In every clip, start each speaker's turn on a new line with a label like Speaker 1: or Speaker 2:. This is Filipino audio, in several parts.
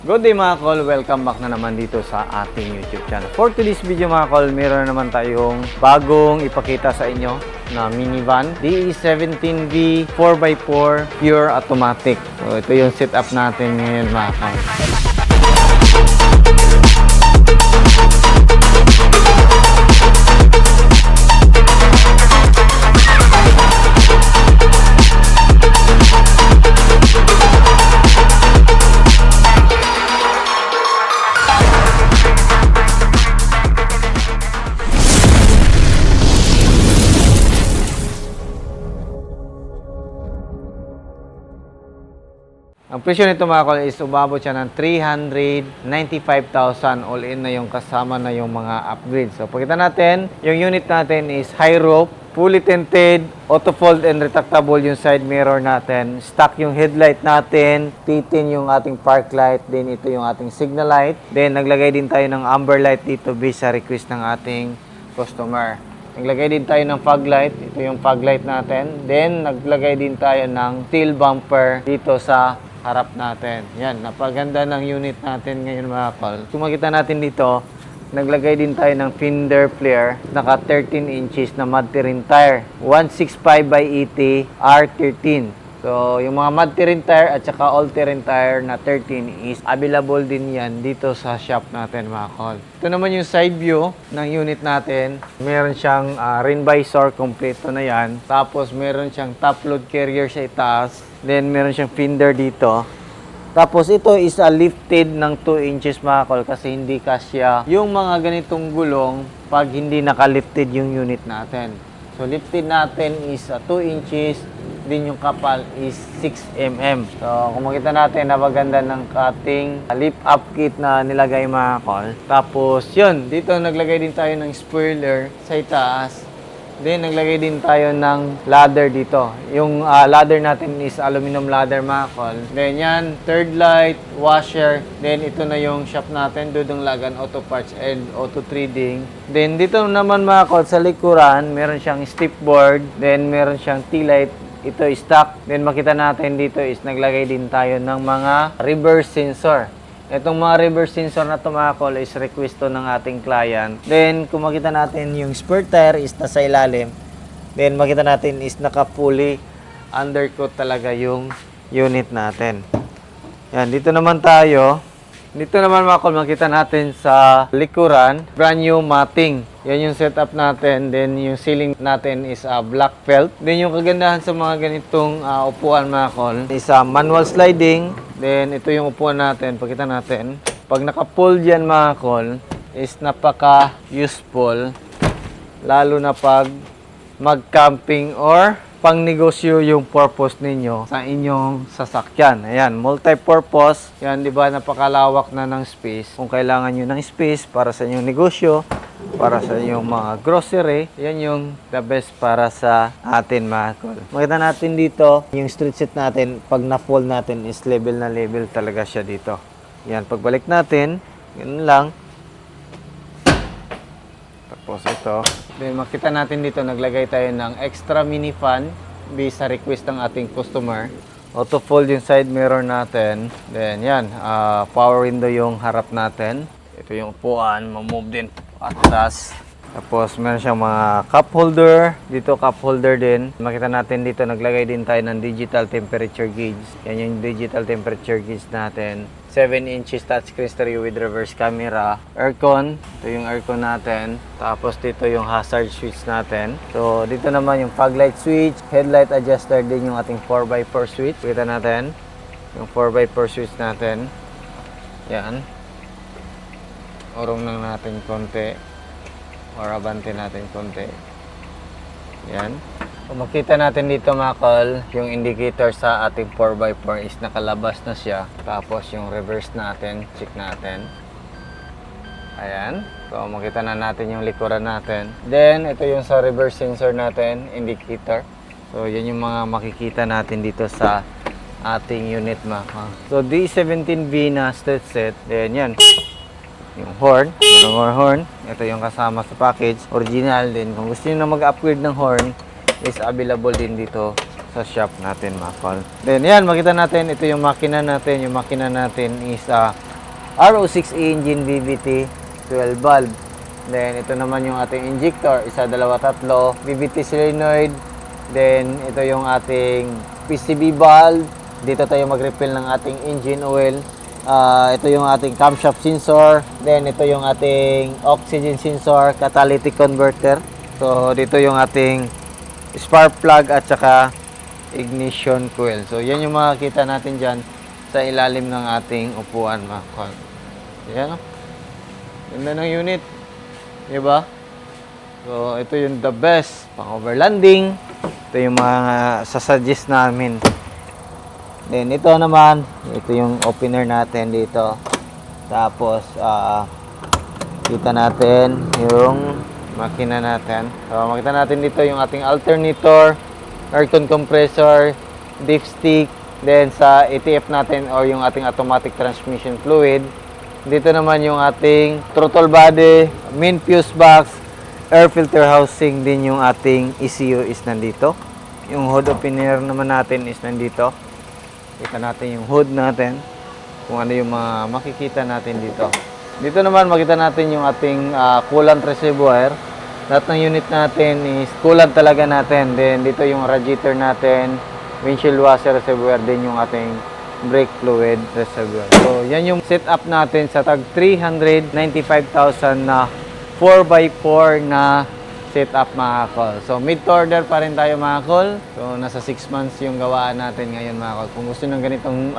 Speaker 1: Good day mga kol, welcome back na naman dito sa ating YouTube channel. For today's video mga kol, meron na naman tayong bagong ipakita sa inyo na minivan DE17V 4x4 pure automatic. So ito yung setup natin ngayon mga kol. Ang presyo nito mga kol is umabot siya ng 395,000 all in na yung kasama na yung mga upgrades. So pakita natin, yung unit natin is high roof, fully tinted, auto fold and retractable yung side mirror natin. Stock yung headlight natin, titin yung ating park light, then ito yung ating signal light. Then naglagay din tayo ng amber light dito based sa request ng ating customer. Naglagay din tayo ng fog light, ito yung fog light natin. Then naglagay din tayo ng tail bumper dito sa harap natin. Yan, napaganda ng unit natin ngayon mga kol. Kung makita natin dito, naglagay din tayo ng fender flare, naka 13 inches na mud terrain tire, 165/80 R13. So, yung mga mud terrain tire at saka all terrain tire na 13 is available din yan dito sa shop natin mga kol. Ito naman yung side view ng unit natin. Meron siyang rain visor, kompleto na yan. Tapos meron siyang top load carrier sa itaas. Then meron siyang fender dito. Tapos ito is lifted ng 2 inches mga kol kasi hindi kasya yung mga ganitong gulong pag hindi nakalifted yung unit natin. So lifted natin is 2 inches. Din yung kapal is 6 mm. So, kung makita natin, napaganda ng ating lift up kit na nilagay mga kol. Tapos, yun, dito naglagay din tayo ng spoiler sa itaas. Then, naglagay din tayo ng ladder dito. Yung ladder natin is aluminum ladder mga kol. Then, yan, third light, washer. Then, ito na yung shop natin, Dudong Lagan Auto Parts and Auto Trading. Then, dito naman mga kol, sa likuran, meron siyang step board. Then, meron siyang T-light. Ito is stock. Then makita natin dito is naglagay din tayo ng mga reverse sensor. Itong mga reverse sensor na ito mga kol is request ng ating client. Then kung makita natin yung spare tire is nasa ilalim. Then makita natin is naka-fully undercoat talaga yung unit natin. Yan, dito naman tayo. Dito naman mga kol, makita natin sa likuran, brand new matting. Yan yung setup natin. Then yung ceiling natin is black felt. Then yung kagandahan sa mga ganitong upuan mga kol is manual sliding. Then ito yung upuan natin, pakita natin. Pag naka-pull dyan mga kol is napaka-useful. Lalo na pag mag-camping or pang-negosyo yung purpose ninyo sa inyong sasakyan. Ayan, multi-purpose. Yan, di ba, napakalawak na ng space. Kung kailangan nyo ng space para sa inyong negosyo, para sa inyong mga grocery, yan yung the best para sa atin mga kol. Makita natin dito, yung street set natin, pag na-fold natin is level na level talaga siya dito. Yan, pagbalik natin, yun lang. Tapos ito. Then makita natin dito, naglagay tayo ng extra mini fan based sa request ng ating customer. Auto fold yung side mirror natin. Then yan, power window yung harap natin. Ito yung upuan, ma-move din atas. Tapos meron siyang mga cup holder. Dito cup holder din. Makita natin dito, naglagay din tayo ng digital temperature gauge. Yan yung digital temperature gauge natin. 7 inches touchscreen stereo with reverse camera. Aircon. Ito yung aircon natin. Tapos dito yung hazard switch natin. So dito naman yung fog light switch. Headlight adjuster din yung ating 4x4 switch. Kita natin. Yung 4x4 switch natin. Yan. Urong lang natin konti. Or abante natin konti. Yan. Kung makita natin dito mga kol, yung indicator sa ating 4x4 is nakalabas na siya. Tapos yung reverse natin, check natin. Ayan. So makita na natin yung likuran natin. Then ito yung sa reverse sensor natin, indicator. So yan yung mga makikita natin dito sa ating unit mga kol. So D17V na state set. Then yan. Yung horn, yung horn. Ito yung kasama sa package. Original din. Kung gusto nyo na mag-upgrade ng horn, is available din dito sa shop natin mga kol. Then yan, makita natin, ito yung makina natin. Yung makina natin is RO6 engine VVT 12 valve. Then ito naman yung ating injector, isa, dalawa, tatlo, VVT solenoid. Then ito yung ating PCV valve. Dito tayo mag-refill ng ating engine oil. Ito yung ating camshaft sensor. Then ito yung ating oxygen sensor, catalytic converter. So dito yung ating spark plug at saka ignition coil. So yan yung makikita natin dyan sa ilalim ng ating upuan, mga kol. Yan, ganda ng unit, diba? So ito yung the best pang overlanding. Ito yung mga sasuggest namin. Then ito naman, ito yung opener natin dito. Tapos kita natin yung makina natin. So makita natin dito yung ating alternator, aircon compressor, dipstick, then sa ATF natin or yung ating automatic transmission fluid. Dito naman yung ating throttle body, main fuse box, air filter housing, din yung ating ECU is nandito. Yung hood opener naman natin is nandito. Kita natin yung hood natin, kung ano yung mga makikita natin dito. Dito naman makita natin yung ating coolant reservoir. Lahat ng unit natin is coolant talaga natin. Then dito yung radiator natin, windshield washer reservoir, din yung ating brake fluid reservoir. So yan yung setup natin sa tag 395,000 na 4x4 na setup, mga kol. So mid-to-order pa rin tayo, mga kol. So nasa 6 months yung gawaan natin ngayon, mga kol. Kung gusto ng ganitong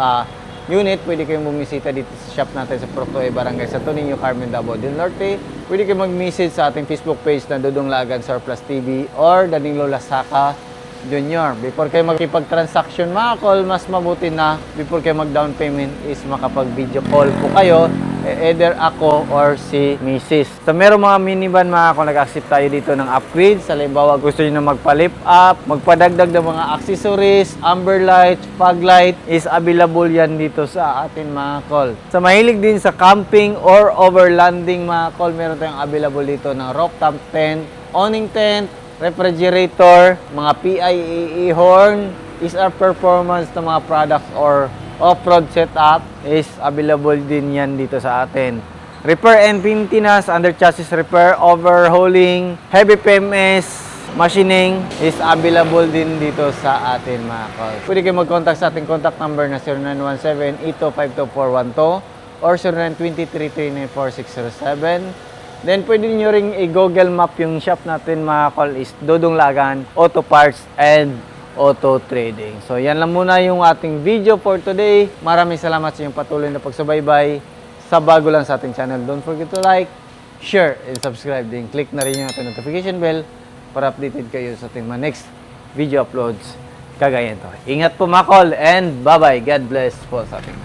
Speaker 1: unit, pwede kayong bumisita dito sa shop natin sa Proctoy Barangay Santo Niño, Carmen, Davao del Norte. Pwede kayong mag-message sa ating Facebook page na Dudong Lagan Surplus TV or Danilo Lasaka Junior. Before kayo makipag-transaction, mga kol, mas mabuti na before kayo mag-down payment is makapag-video call po kayo, either ako or si Mrs. So meron mga minivan, mga kol, nag-accept tayo dito ng upgrade. Sa halimbawa, gusto nyo na magpa-lift up, magpadagdag ng mga accessories, amber light, fog light, is available yan dito sa atin, mga kol. Sa mahilig din sa camping or overlanding, mga kol, meron tayong available dito ng rooftop tent, awning tent, refrigerator, mga PIEE horn, is our performance ng mga products or off-road setup is available din yan dito sa atin. Repair and maintenance, under chassis repair, overhauling, heavy PMS, machining is available din dito sa atin, mga kol. Pwede kayo mag-contact sa ating contact number na 0917-8252-412 or 0923-394-607. Then, pwede nyo ring i-google map yung shop natin, mga kol, is Dudong Lagan Auto Parts and Auto Trading. So, yan lang muna yung ating video for today. Maraming salamat sa inyong patuloy na pagsubaybay. Sa bago lang sa ating channel, don't forget to like, share, and subscribe. Then, click na rin yung ating notification bell para updated kayo sa ating mga next video uploads. Kagaya ito. Ingat po, mga kol, and bye-bye. God bless po sa ating